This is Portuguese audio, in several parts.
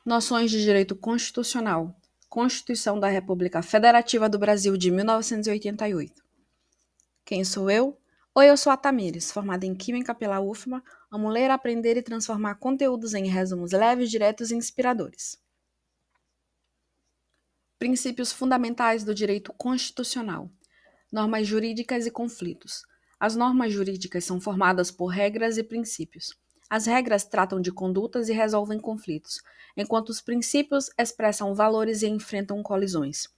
Noções de direito constitucional. Constituição da República Federativa do Brasil de 1988. Quem sou eu? Oi, eu sou a Tamires, formada em Química pela UFMA, amo ler, aprender e transformar conteúdos em resumos leves, diretos e inspiradores. Princípios fundamentais do direito constitucional. Normas jurídicas e conflitos. As normas jurídicas são formadas por regras e princípios. As regras tratam de condutas e resolvem conflitos, enquanto os princípios expressam valores e enfrentam colisões.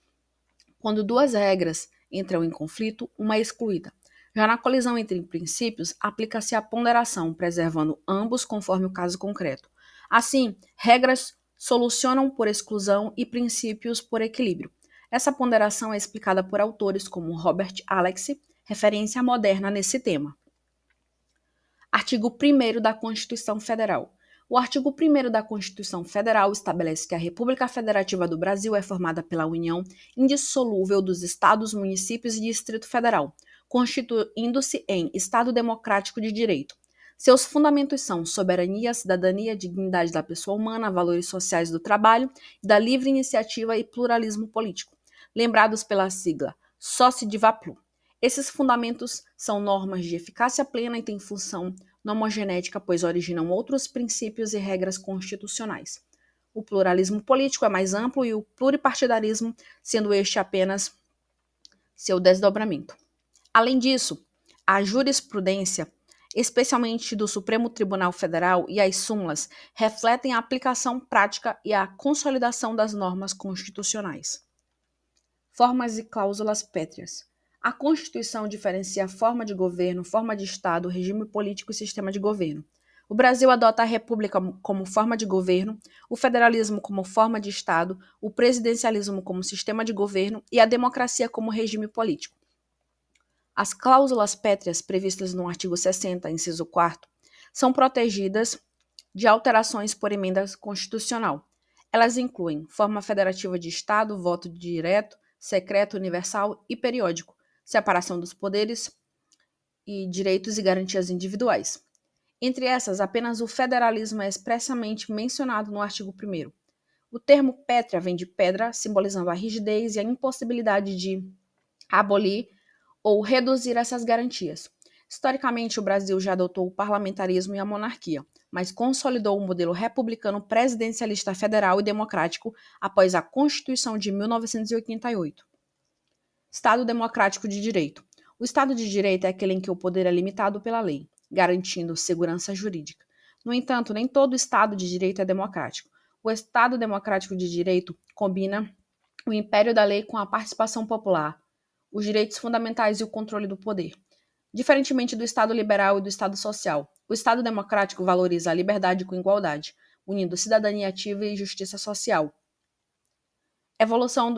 Quando duas regras entram em conflito, uma é excluída. Já na colisão entre princípios, aplica-se a ponderação, preservando ambos conforme o caso concreto. Assim, regras solucionam por exclusão e princípios por equilíbrio. Essa ponderação é explicada por autores como Robert Alex, referência moderna nesse tema. Artigo 1º da Constituição Federal. O artigo 1º da Constituição Federal estabelece que a República Federativa do Brasil é formada pela união indissolúvel dos estados, municípios e Distrito Federal, constituindo-se em Estado democrático de direito. Seus fundamentos são soberania, cidadania, dignidade da pessoa humana, valores sociais do trabalho, da livre iniciativa e pluralismo político, lembrados pela sigla SOCIDVAPLU. Esses fundamentos são normas de eficácia plena e têm função nomogenética, pois originam outros princípios e regras constitucionais. O pluralismo político é mais amplo e o pluripartidarismo, sendo este apenas seu desdobramento. Além disso, a jurisprudência, especialmente do Supremo Tribunal Federal e as súmulas, refletem a aplicação prática e a consolidação das normas constitucionais. Formas e cláusulas pétreas. A Constituição diferencia forma de governo, forma de Estado, regime político e sistema de governo. O Brasil adota a República como forma de governo, o federalismo como forma de Estado, o presidencialismo como sistema de governo e a democracia como regime político. As cláusulas pétreas previstas no artigo 60, inciso 4º, são protegidas de alterações por emenda constitucional. Elas incluem forma federativa de Estado, voto direto, secreto, universal e periódico, separação dos poderes e direitos e garantias individuais. Entre essas, apenas o federalismo é expressamente mencionado no artigo 1º. O termo pétrea vem de pedra, simbolizando a rigidez e a impossibilidade de abolir ou reduzir essas garantias. Historicamente, o Brasil já adotou o parlamentarismo e a monarquia, mas consolidou o modelo republicano presidencialista federal e democrático após a Constituição de 1988. Estado democrático de direito. O Estado de direito é aquele em que o poder é limitado pela lei, garantindo segurança jurídica. No entanto, nem todo Estado de direito é democrático. O Estado democrático de direito combina o império da lei com a participação popular, os direitos fundamentais e o controle do poder. Diferentemente do Estado liberal e do Estado social, o Estado democrático valoriza a liberdade com igualdade, unindo cidadania ativa e justiça social. Evolução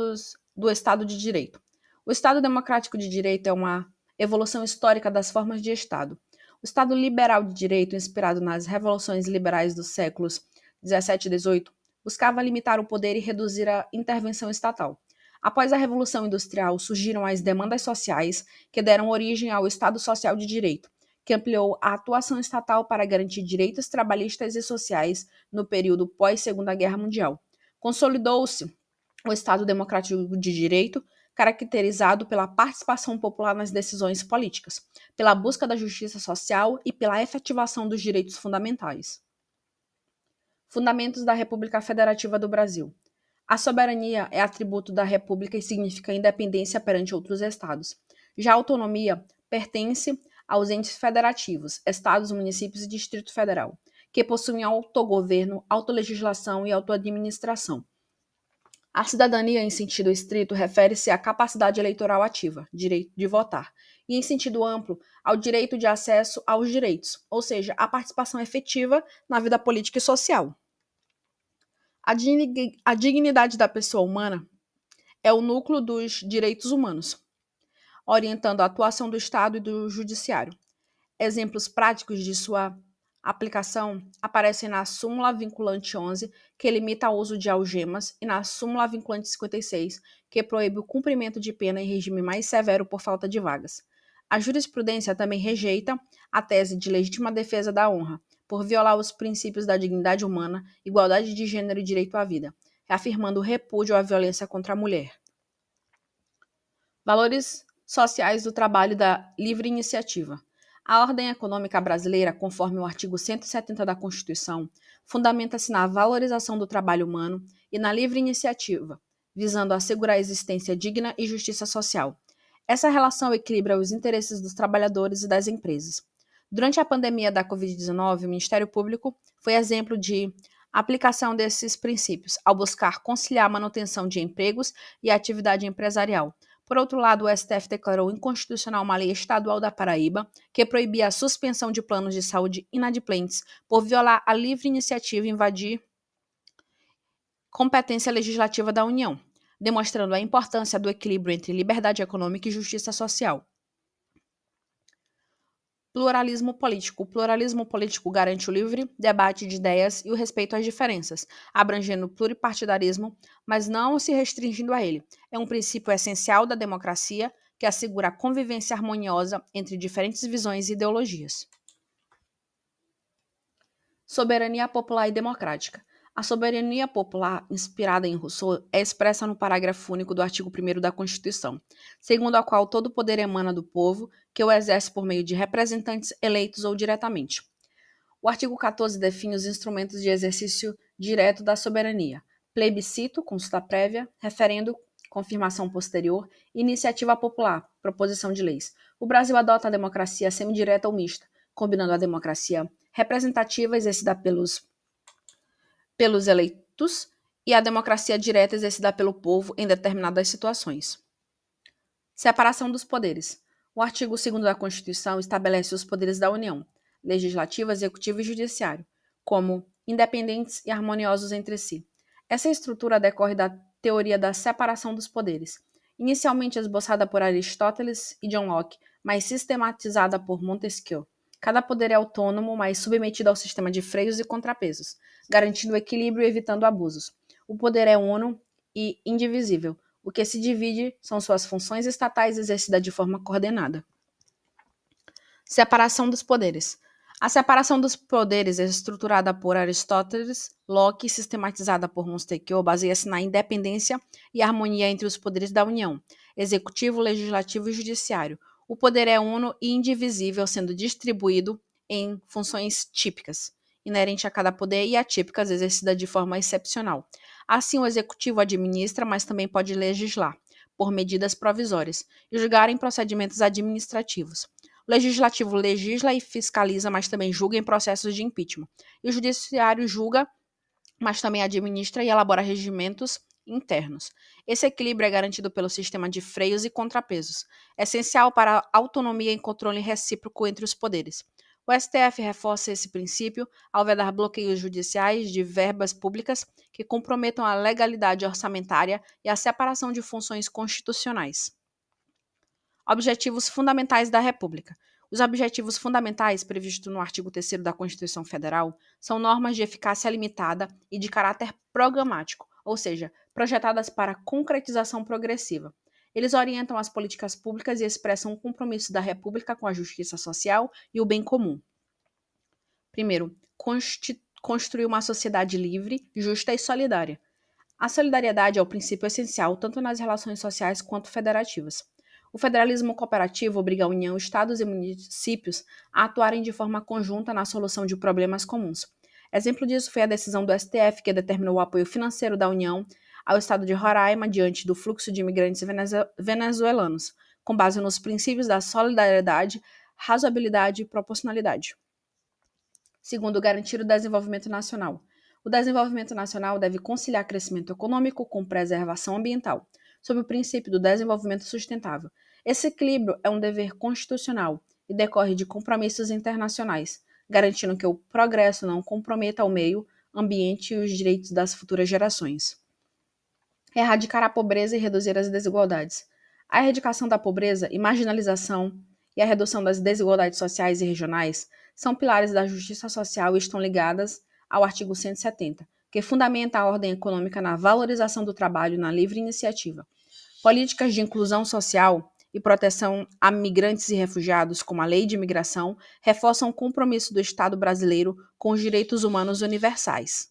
do Estado de Direito. O Estado democrático de direito é uma evolução histórica das formas de Estado. O Estado liberal de direito, inspirado nas revoluções liberais dos séculos 17 e 18, buscava limitar o poder e reduzir a intervenção estatal. Após a Revolução Industrial, surgiram as demandas sociais, que deram origem ao Estado Social de Direito, que ampliou a atuação estatal para garantir direitos trabalhistas e sociais no período pós-Segunda Guerra Mundial. Consolidou-se o Estado Democrático de Direito, caracterizado pela participação popular nas decisões políticas, pela busca da justiça social e pela efetivação dos direitos fundamentais. Fundamentos da República Federativa do Brasil. A soberania é atributo da República e significa independência perante outros estados. Já a autonomia pertence aos entes federativos, estados, municípios e Distrito Federal, que possuem autogoverno, autolegislação e autoadministração. A cidadania, em sentido estrito, refere-se à capacidade eleitoral ativa, direito de votar, e em sentido amplo, ao direito de acesso aos direitos, ou seja, à participação efetiva na vida política e social. A dignidade da pessoa humana é o núcleo dos direitos humanos, orientando a atuação do Estado e do Judiciário. Exemplos práticos de sua aplicação aparecem na súmula vinculante 11, que limita o uso de algemas, e na súmula vinculante 56, que proíbe o cumprimento de pena em regime mais severo por falta de vagas. A jurisprudência também rejeita a tese de legítima defesa da honra, por violar os princípios da dignidade humana, igualdade de gênero e direito à vida, reafirmando o repúdio à violência contra a mulher. Valores sociais do trabalho da livre iniciativa. A ordem econômica brasileira, conforme o artigo 170 da Constituição, fundamenta-se na valorização do trabalho humano e na livre iniciativa, visando assegurar a existência digna e justiça social. Essa relação equilibra os interesses dos trabalhadores e das empresas. Durante a pandemia da Covid-19, o Ministério Público foi exemplo de aplicação desses princípios, ao buscar conciliar a manutenção de empregos e a atividade empresarial. Por outro lado, o STF declarou inconstitucional uma lei estadual da Paraíba que proibia a suspensão de planos de saúde inadimplentes por violar a livre iniciativa e invadir competência legislativa da União, demonstrando a importância do equilíbrio entre liberdade econômica e justiça social. Pluralismo político. O pluralismo político garante o livre debate de ideias e o respeito às diferenças, abrangendo o pluripartidarismo, mas não se restringindo a ele. É um princípio essencial da democracia que assegura a convivência harmoniosa entre diferentes visões e ideologias. Soberania popular e democrática. A soberania popular, inspirada em Rousseau, é expressa no parágrafo único do artigo 1º da Constituição, segundo a qual todo poder emana do povo, que o exerce por meio de representantes eleitos ou diretamente. O artigo 14 define os instrumentos de exercício direto da soberania: plebiscito, consulta prévia, referendo, confirmação posterior, iniciativa popular, proposição de leis. O Brasil adota a democracia semidireta ou mista, combinando a democracia representativa exercida pelos eleitos e a democracia direta exercida pelo povo em determinadas situações. Separação dos poderes. O artigo 2º da Constituição estabelece os poderes da União, legislativo, executivo e judiciário, como independentes e harmoniosos entre si. Essa estrutura decorre da teoria da separação dos poderes, inicialmente esboçada por Aristóteles e John Locke, mas sistematizada por Montesquieu. Cada poder é autônomo, mas submetido ao sistema de freios e contrapesos, garantindo equilíbrio e evitando abusos. O poder é uno e indivisível. O que se divide são suas funções estatais exercidas de forma coordenada. Separação dos poderes. A separação dos poderes é estruturada por Aristóteles, Locke e sistematizada por Montesquieu baseia-se na independência e harmonia entre os poderes da União, executivo, legislativo e judiciário. O poder é uno e indivisível, sendo distribuído em funções típicas, inerente a cada poder, e atípicas, exercidas de forma excepcional. Assim, o executivo administra, mas também pode legislar, por medidas provisórias, e julgar em procedimentos administrativos. O legislativo legisla e fiscaliza, mas também julga em processos de impeachment. E o judiciário julga, mas também administra e elabora regimentos internos. Esse equilíbrio é garantido pelo sistema de freios e contrapesos, essencial para a autonomia e controle recíproco entre os poderes. O STF reforça esse princípio ao vedar bloqueios judiciais de verbas públicas que comprometam a legalidade orçamentária e a separação de funções constitucionais. Objetivos fundamentais da República. Os objetivos fundamentais previstos no artigo 3º da Constituição Federal são normas de eficácia limitada e de caráter programático, ou seja, projetadas para concretização progressiva. Eles orientam as políticas públicas e expressam o compromisso da República com a justiça social e o bem comum. Primeiro, construir uma sociedade livre, justa e solidária. A solidariedade é o princípio essencial tanto nas relações sociais quanto federativas. O federalismo cooperativo obriga a União, Estados e municípios a atuarem de forma conjunta na solução de problemas comuns. Exemplo disso foi a decisão do STF, que determinou o apoio financeiro da União ao estado de Roraima diante do fluxo de imigrantes venezuelanos, com base nos princípios da solidariedade, razoabilidade e proporcionalidade. Segundo, garantir o desenvolvimento nacional. O desenvolvimento nacional deve conciliar crescimento econômico com preservação ambiental, sob o princípio do desenvolvimento sustentável. Esse equilíbrio é um dever constitucional e decorre de compromissos internacionais, garantindo que o progresso não comprometa o meio ambiente e os direitos das futuras gerações. Erradicar a pobreza e reduzir as desigualdades. A erradicação da pobreza e marginalização e a redução das desigualdades sociais e regionais são pilares da justiça social e estão ligadas ao artigo 170, que fundamenta a ordem econômica na valorização do trabalho e na livre iniciativa. Políticas de inclusão social e proteção a migrantes e refugiados, como a Lei de Imigração, reforçam o compromisso do Estado brasileiro com os direitos humanos universais.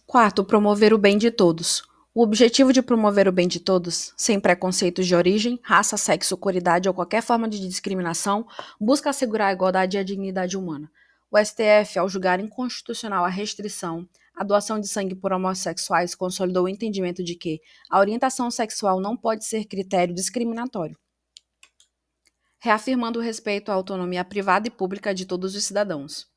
Quarto, promover o bem de todos. O objetivo de promover o bem de todos, sem preconceitos de origem, raça, sexo, cor-idade ou qualquer forma de discriminação, busca assegurar a igualdade e a dignidade humana. O STF, ao julgar inconstitucional a restrição à doação de sangue por homossexuais, consolidou o entendimento de que a orientação sexual não pode ser critério discriminatório, reafirmando o respeito à autonomia privada e pública de todos os cidadãos.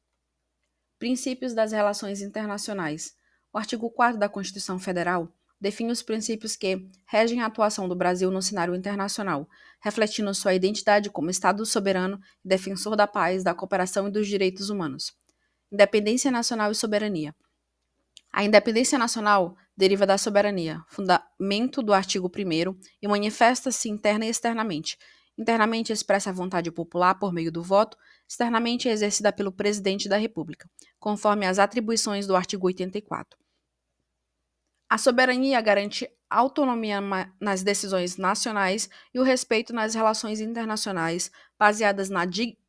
Princípios das relações internacionais. O artigo 4º da Constituição Federal define os princípios que regem a atuação do Brasil no cenário internacional, refletindo sua identidade como Estado soberano e defensor da paz, da cooperação e dos direitos humanos. Independência nacional e soberania. A independência nacional deriva da soberania, fundamento do artigo 1º, e manifesta-se interna e externamente. Internamente expressa a vontade popular por meio do voto, externamente é exercida pelo Presidente da República, conforme as atribuições do artigo 84. A soberania garante autonomia nas decisões nacionais e o respeito nas relações internacionais, baseadas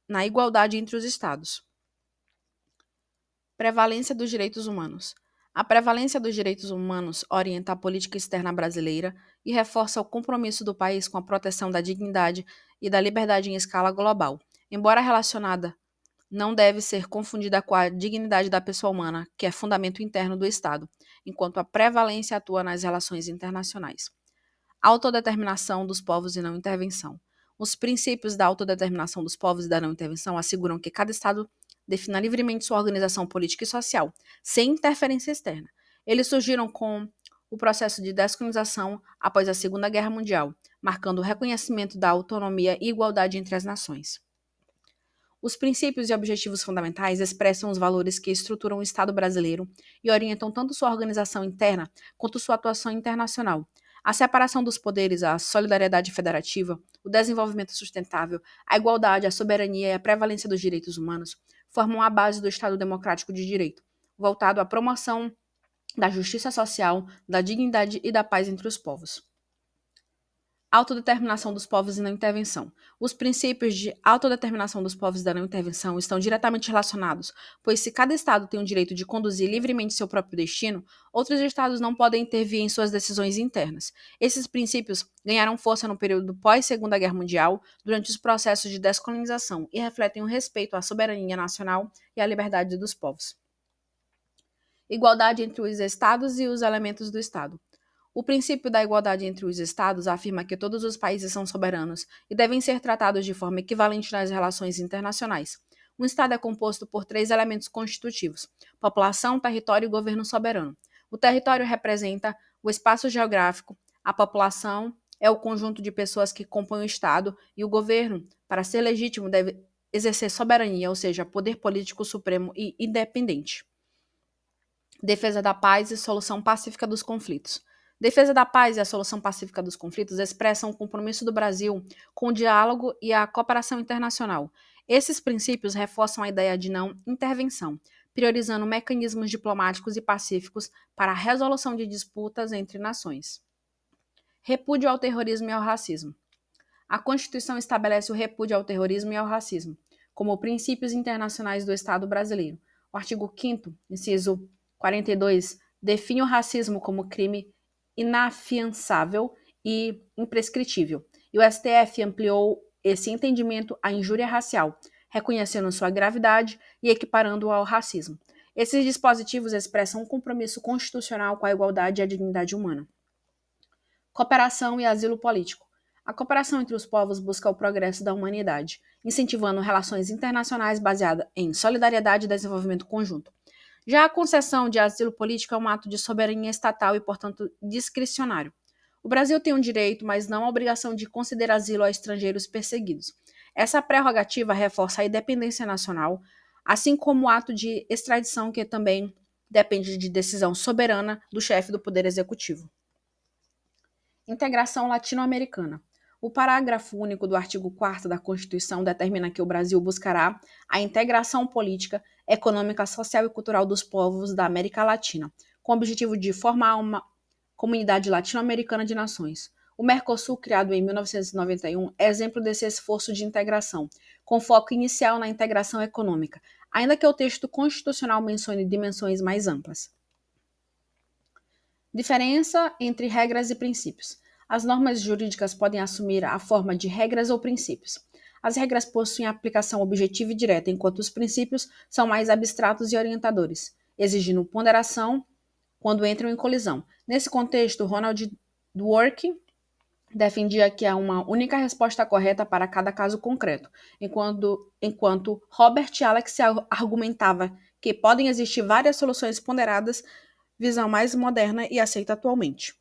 na igualdade entre os Estados. Prevalência dos direitos humanos. A prevalência dos direitos humanos orienta a política externa brasileira e reforça o compromisso do país com a proteção da dignidade e da liberdade em escala global. Embora relacionada, não deve ser confundida com a dignidade da pessoa humana, que é fundamento interno do Estado, enquanto a prevalência atua nas relações internacionais. Autodeterminação dos povos e não intervenção. Os princípios da autodeterminação dos povos e da não intervenção asseguram que cada Estado defina livremente sua organização política e social, sem interferência externa. Eles surgiram com o processo de descolonização após a Segunda Guerra Mundial, marcando o reconhecimento da autonomia e igualdade entre as nações. Os princípios e objetivos fundamentais expressam os valores que estruturam o Estado brasileiro e orientam tanto sua organização interna quanto sua atuação internacional. A separação dos poderes, a solidariedade federativa, o desenvolvimento sustentável, a igualdade, a soberania e a prevalência dos direitos humanos formam a base do Estado democrático de direito, voltado à promoção da justiça social, da dignidade e da paz entre os povos. Autodeterminação dos povos e não intervenção. Os princípios de autodeterminação dos povos e da não intervenção estão diretamente relacionados, pois se cada Estado tem o direito de conduzir livremente seu próprio destino, outros Estados não podem intervir em suas decisões internas. Esses princípios ganharam força no período pós-Segunda Guerra Mundial, durante os processos de descolonização, e refletem o respeito à soberania nacional e à liberdade dos povos. Igualdade entre os Estados e os elementos do Estado. O princípio da igualdade entre os Estados afirma que todos os países são soberanos e devem ser tratados de forma equivalente nas relações internacionais. Um Estado é composto por 3 elementos constitutivos: população, território e governo soberano. O território representa o espaço geográfico, a população é o conjunto de pessoas que compõem o Estado e o governo, para ser legítimo, deve exercer soberania, ou seja, poder político supremo e independente. Defesa da paz e solução pacífica dos conflitos. Defesa da paz e a solução pacífica dos conflitos expressam o compromisso do Brasil com o diálogo e a cooperação internacional. Esses princípios reforçam a ideia de não intervenção, priorizando mecanismos diplomáticos e pacíficos para a resolução de disputas entre nações. Repúdio ao terrorismo e ao racismo. A Constituição estabelece o repúdio ao terrorismo e ao racismo como princípios internacionais do Estado brasileiro. O artigo 5º, inciso 42, define o racismo como crime inafiançável e imprescritível, e o STF ampliou esse entendimento à injúria racial, reconhecendo sua gravidade e equiparando-o ao racismo. Esses dispositivos expressam um compromisso constitucional com a igualdade e a dignidade humana. Cooperação e asilo político. A cooperação entre os povos busca o progresso da humanidade, incentivando relações internacionais baseadas em solidariedade e desenvolvimento conjunto. Já a concessão de asilo político é um ato de soberania estatal e, portanto, discricionário. O Brasil tem um direito, mas não a obrigação de conceder asilo a estrangeiros perseguidos. Essa prerrogativa reforça a independência nacional, assim como o ato de extradição, que também depende de decisão soberana do chefe do Poder Executivo. Integração latino-americana. O parágrafo único do artigo 4º da Constituição determina que o Brasil buscará a integração política, econômica, social e cultural dos povos da América Latina, com o objetivo de formar uma Comunidade Latino-Americana de Nações. O Mercosul, criado em 1991, é exemplo desse esforço de integração, com foco inicial na integração econômica, ainda que o texto constitucional mencione dimensões mais amplas. Diferença entre regras e princípios. As normas jurídicas podem assumir a forma de regras ou princípios. As regras possuem aplicação objetiva e direta, enquanto os princípios são mais abstratos e orientadores, exigindo ponderação quando entram em colisão. Nesse contexto, Ronald Dworkin defendia que há uma única resposta correta para cada caso concreto, enquanto Robert Alex argumentava que podem existir várias soluções ponderadas, visão mais moderna e aceita atualmente.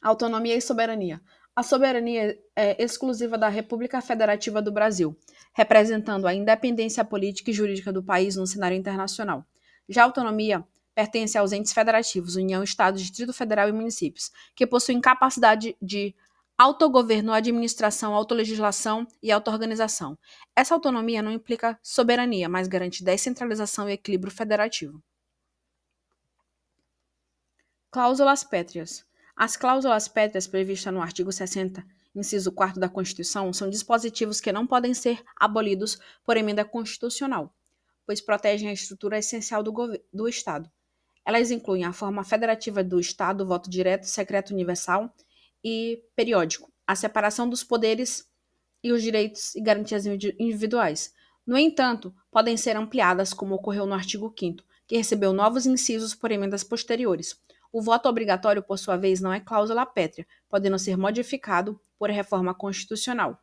Autonomia e soberania. A soberania é exclusiva da República Federativa do Brasil, representando a independência política e jurídica do país no cenário internacional. Já a autonomia pertence aos entes federativos, União, Estado, Distrito Federal e municípios, que possuem capacidade de autogoverno, administração, autolegislação e autoorganização. Essa autonomia não implica soberania, mas garante descentralização e equilíbrio federativo. Cláusulas pétreas. As cláusulas pétreas previstas no artigo 60, inciso 4 da Constituição, são dispositivos que não podem ser abolidos por emenda constitucional, pois protegem a estrutura essencial do Estado. Elas incluem a forma federativa do Estado, voto direto, secreto universal e periódico, a separação dos poderes e os direitos e garantias individuais. No entanto, podem ser ampliadas, como ocorreu no artigo 5º, que recebeu novos incisos por emendas posteriores. O voto obrigatório, por sua vez, não é cláusula pétrea, podendo ser modificado por reforma constitucional.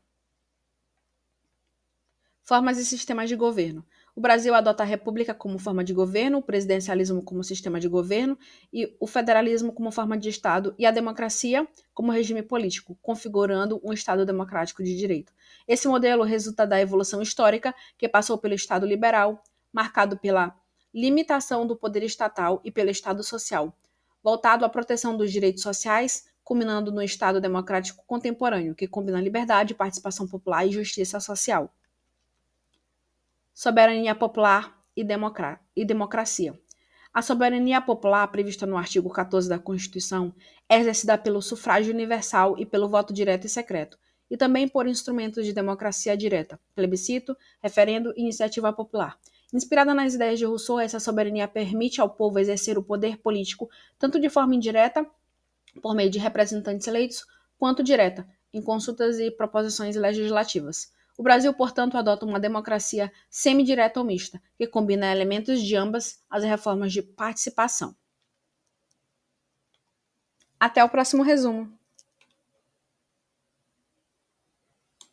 Formas e sistemas de governo. O Brasil adota a república como forma de governo, o presidencialismo como sistema de governo e o federalismo como forma de Estado e a democracia como regime político, configurando um Estado democrático de direito. Esse modelo resulta da evolução histórica que passou pelo Estado liberal, marcado pela limitação do poder estatal e pelo Estado social, voltado à proteção dos direitos sociais, culminando no Estado democrático contemporâneo, que combina liberdade, participação popular e justiça social. Soberania popular e democracia. A soberania popular, prevista no artigo 14 da Constituição, é exercida pelo sufrágio universal e pelo voto direto e secreto, e também por instrumentos de democracia direta, plebiscito, referendo e iniciativa popular. Inspirada nas ideias de Rousseau, essa soberania permite ao povo exercer o poder político tanto de forma indireta, por meio de representantes eleitos, quanto direta, em consultas e proposições legislativas. O Brasil, portanto, adota uma democracia semidireta ou mista, que combina elementos de ambas as reformas de participação. Até o próximo resumo.